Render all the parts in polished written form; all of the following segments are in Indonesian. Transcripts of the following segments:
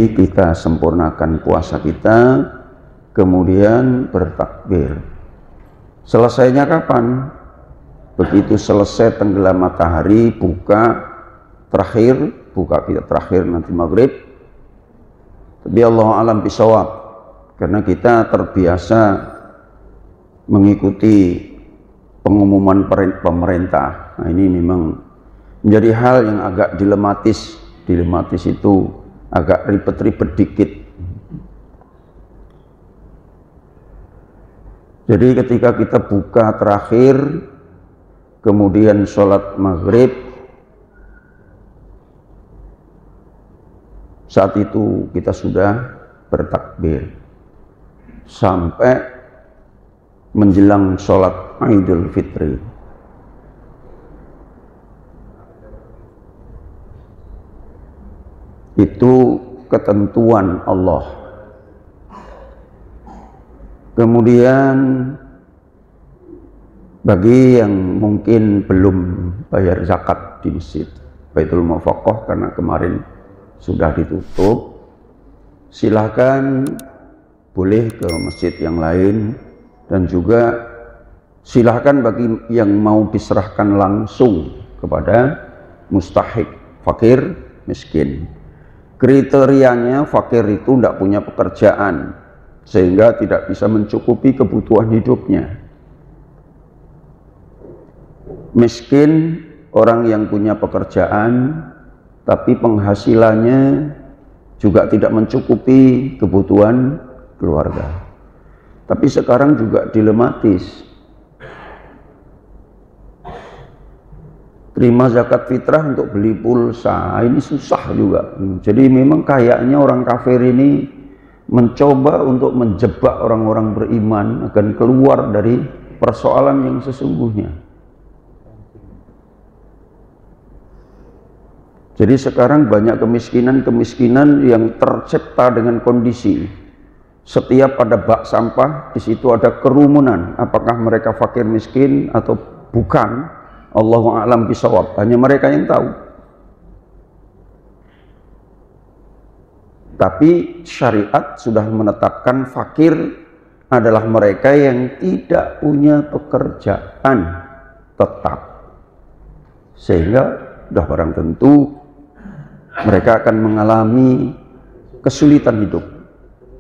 Jadi kita sempurnakan puasa kita, kemudian bertakbir. Selesainya kapan? Begitu selesai tenggelam matahari, buka kita terakhir nanti maghrib. Tapi Allah alam bisawab, karena kita terbiasa mengikuti pengumuman pemerintah. Nah, ini memang menjadi hal yang agak dilematis. Dilematis itu agak ribet-ribet dikit. Jadi ketika kita buka terakhir, kemudian sholat maghrib, saat itu kita sudah bertakbir sampai menjelang sholat Idul Fitri. Itu ketentuan Allah. Kemudian bagi yang mungkin belum bayar zakat di masjid Baitul Mufaqqah karena kemarin sudah ditutup, silahkan boleh ke masjid yang lain, dan juga silahkan bagi yang mau diserahkan langsung kepada mustahik, fakir, miskin. Kriterianya fakir itu tidak punya pekerjaan sehingga tidak bisa mencukupi kebutuhan hidupnya. Miskin orang yang punya pekerjaan tapi penghasilannya juga tidak mencukupi kebutuhan keluarga. Tapi sekarang juga dilematis. Terima zakat fitrah untuk beli pulsa, ini susah juga. Jadi memang kayaknya orang kafir ini mencoba untuk menjebak orang-orang beriman agar keluar dari persoalan yang sesungguhnya. Jadi sekarang banyak kemiskinan yang tercipta dengan kondisi. Setiap ada bak sampah, di situ ada kerumunan. Apakah mereka fakir miskin atau bukan? Allahu a'lam bishawab, hanya mereka yang tahu. Tapi syariat sudah menetapkan fakir adalah mereka yang tidak punya pekerjaan tetap, sehingga sudah barang tentu mereka akan mengalami kesulitan hidup.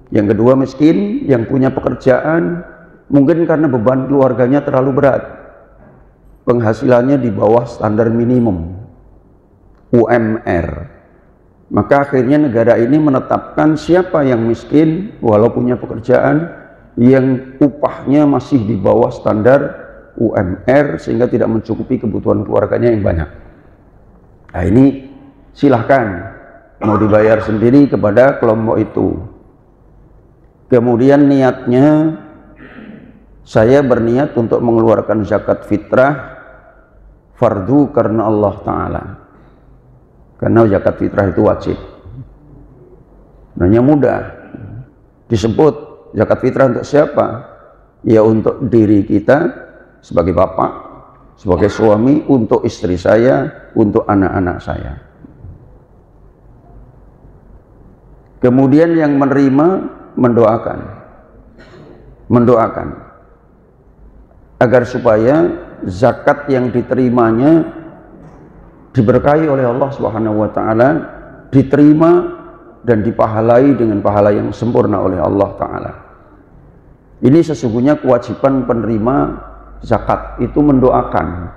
Yang kedua, miskin yang punya pekerjaan mungkin karena beban keluarganya terlalu berat, penghasilannya di bawah standar minimum UMR, maka akhirnya negara ini menetapkan siapa yang miskin walau punya pekerjaan yang upahnya masih di bawah standar UMR sehingga tidak mencukupi kebutuhan keluarganya yang banyak. Nah, ini silahkan mau dibayar sendiri kepada kelompok itu. Kemudian niatnya, saya berniat untuk mengeluarkan zakat fitrah fardu karena Allah Ta'ala, karena zakat fitrah itu wajib. Nanya mudah disebut zakat fitrah untuk siapa? Ya untuk diri kita sebagai bapak, sebagai suami, untuk istri saya, untuk anak-anak saya. Kemudian yang menerima mendoakan agar supaya zakat yang diterimanya diberkahi oleh Allah Subhanahu wa taala, diterima dan dipahalai dengan pahala yang sempurna oleh Allah taala. Ini sesungguhnya kewajiban penerima zakat itu mendoakan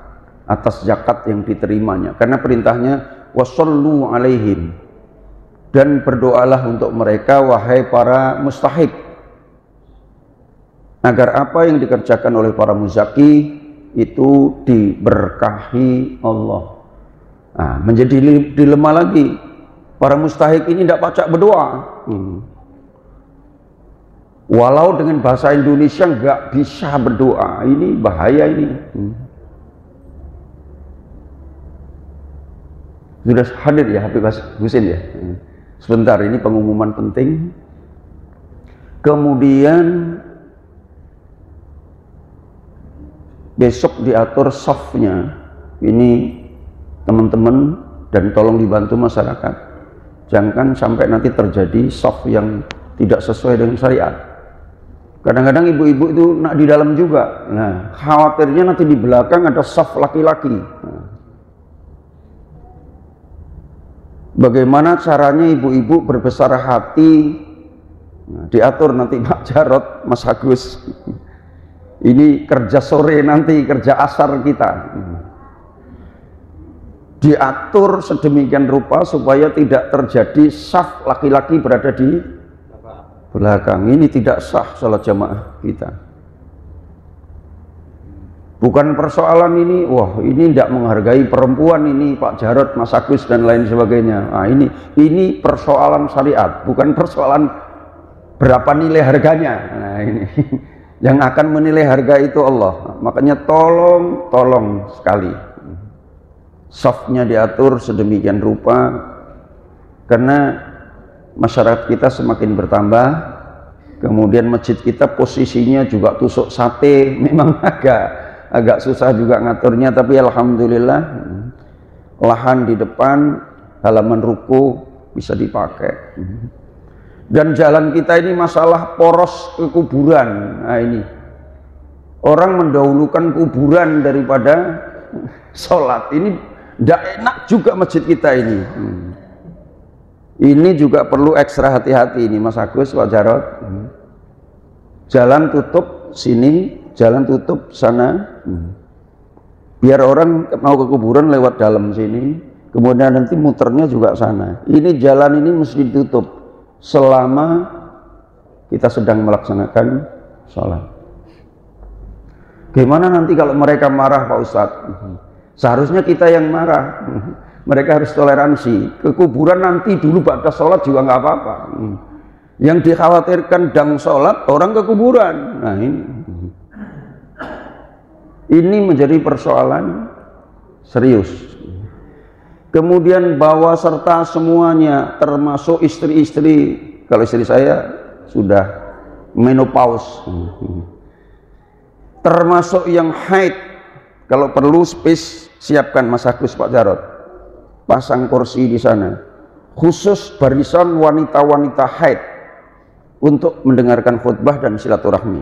atas zakat yang diterimanya, karena perintahnya wassallu alaihim, dan berdoalah untuk mereka wahai para mustahik, agar apa yang dikerjakan oleh para muzaki itu diberkahi Allah. Nah, menjadi dilema lagi, para mustahik ini tidak pacak berdoa. Walau dengan bahasa Indonesia nggak bisa berdoa, ini bahaya ini. Sudah hadir ya Habib Husin ya? Sebentar, ini pengumuman penting. Kemudian besok diatur softnya, ini teman-teman, dan tolong dibantu masyarakat. Jangan sampai nanti terjadi saf yang tidak sesuai dengan syariat. Kadang-kadang ibu-ibu itu nak di dalam juga. Nah, khawatirnya nanti di belakang ada saf laki-laki. Nah, bagaimana caranya ibu-ibu berbesar hati? Nah, diatur nanti Pak Jarod, Mas Agus. Ini kerja sore nanti, kerja asar kita. Diatur sedemikian rupa supaya tidak terjadi saf laki-laki berada di belakang. Ini tidak sah salat jamaah kita. Bukan persoalan ini, wah ini tidak menghargai perempuan ini Pak Jarod, Mas Agus dan lain sebagainya. Nah, ini persoalan syariat, bukan persoalan berapa nilai harganya. Nah, ini yang akan menilai harga itu Allah. Makanya tolong sekali safnya diatur sedemikian rupa, karena masyarakat kita semakin bertambah, kemudian masjid kita posisinya juga tusuk sate, memang agak susah juga ngaturnya, tapi alhamdulillah lahan di depan halaman ruku bisa dipakai. Dan jalan kita ini masalah poros ke kuburan. Nah, ini orang mendahulukan kuburan daripada sholat. Ini tidak enak juga masjid kita ini. Ini juga perlu ekstra hati-hati ini Mas Agus, Pak Jarod. Jalan tutup sini, jalan tutup sana. Biar orang mau ke kuburan lewat dalam sini, kemudian nanti muternya juga sana. Ini jalan ini mesti ditutup selama kita sedang melaksanakan sholat. Gimana nanti kalau mereka marah Pak Ustadz? Seharusnya kita yang marah. Mereka harus toleransi. Ke kuburan nanti dulu pada sholat juga nggak apa-apa. Yang dikhawatirkan dang sholat orang ke kuburan. Nah ini menjadi persoalan serius. Kemudian bawa serta semuanya, termasuk istri-istri. Kalau istri saya sudah menopause, termasuk yang haid. Kalau perlu space siapkan Mas Agus, Pak Jarod. Pasang kursi di sana, khusus barisan wanita-wanita haid untuk mendengarkan khutbah dan silaturahmi.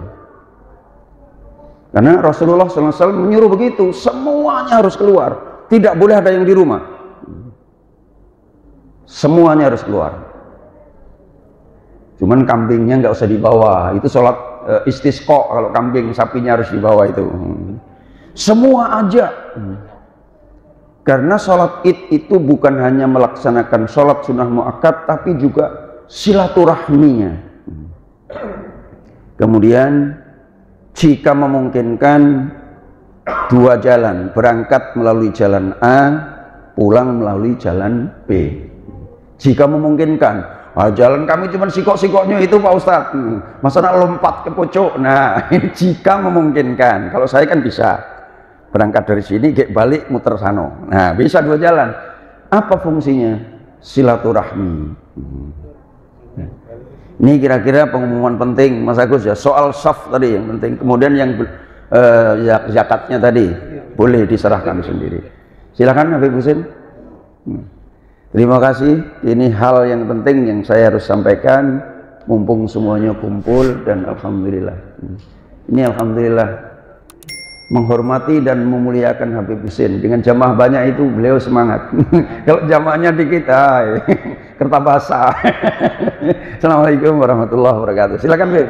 Karena Rasulullah SAW menyuruh begitu, semuanya harus keluar, tidak boleh ada yang di rumah, semuanya harus keluar. Cuman kambingnya nggak usah dibawa, itu sholat istisqa. Kalau kambing, sapinya harus dibawa itu. Semua aja. Karena sholat id itu bukan hanya melaksanakan sholat sunnah muakkad, tapi juga silaturahminya. Kemudian jika memungkinkan dua jalan, berangkat melalui jalan A, pulang melalui jalan B. Jika memungkinkan, jalan kami cuma sikok-sikoknya itu Pak Ustadz, masa nak lompat ke pucuk. Nah ini jika memungkinkan. Kalau saya kan bisa berangkat dari sini, balik muter sano. Nah, bisa dua jalan. Apa fungsinya? Silaturahmi. Ini kira-kira pengumuman penting, Mas Agus ya. Soal saf tadi yang penting. Kemudian yang zakatnya tadi boleh diserahkan sendiri. Silakan Habib Husin. Terima kasih. Ini hal yang penting yang saya harus sampaikan. Mumpung semuanya kumpul dan alhamdulillah. Ini alhamdulillah. Menghormati dan memuliakan Habib Husin. Dengan jamaah banyak itu beliau semangat. Kalau jamaahnya dikit, kerta basah. Assalamualaikum warahmatullahi wabarakatuh. Silakan Habib.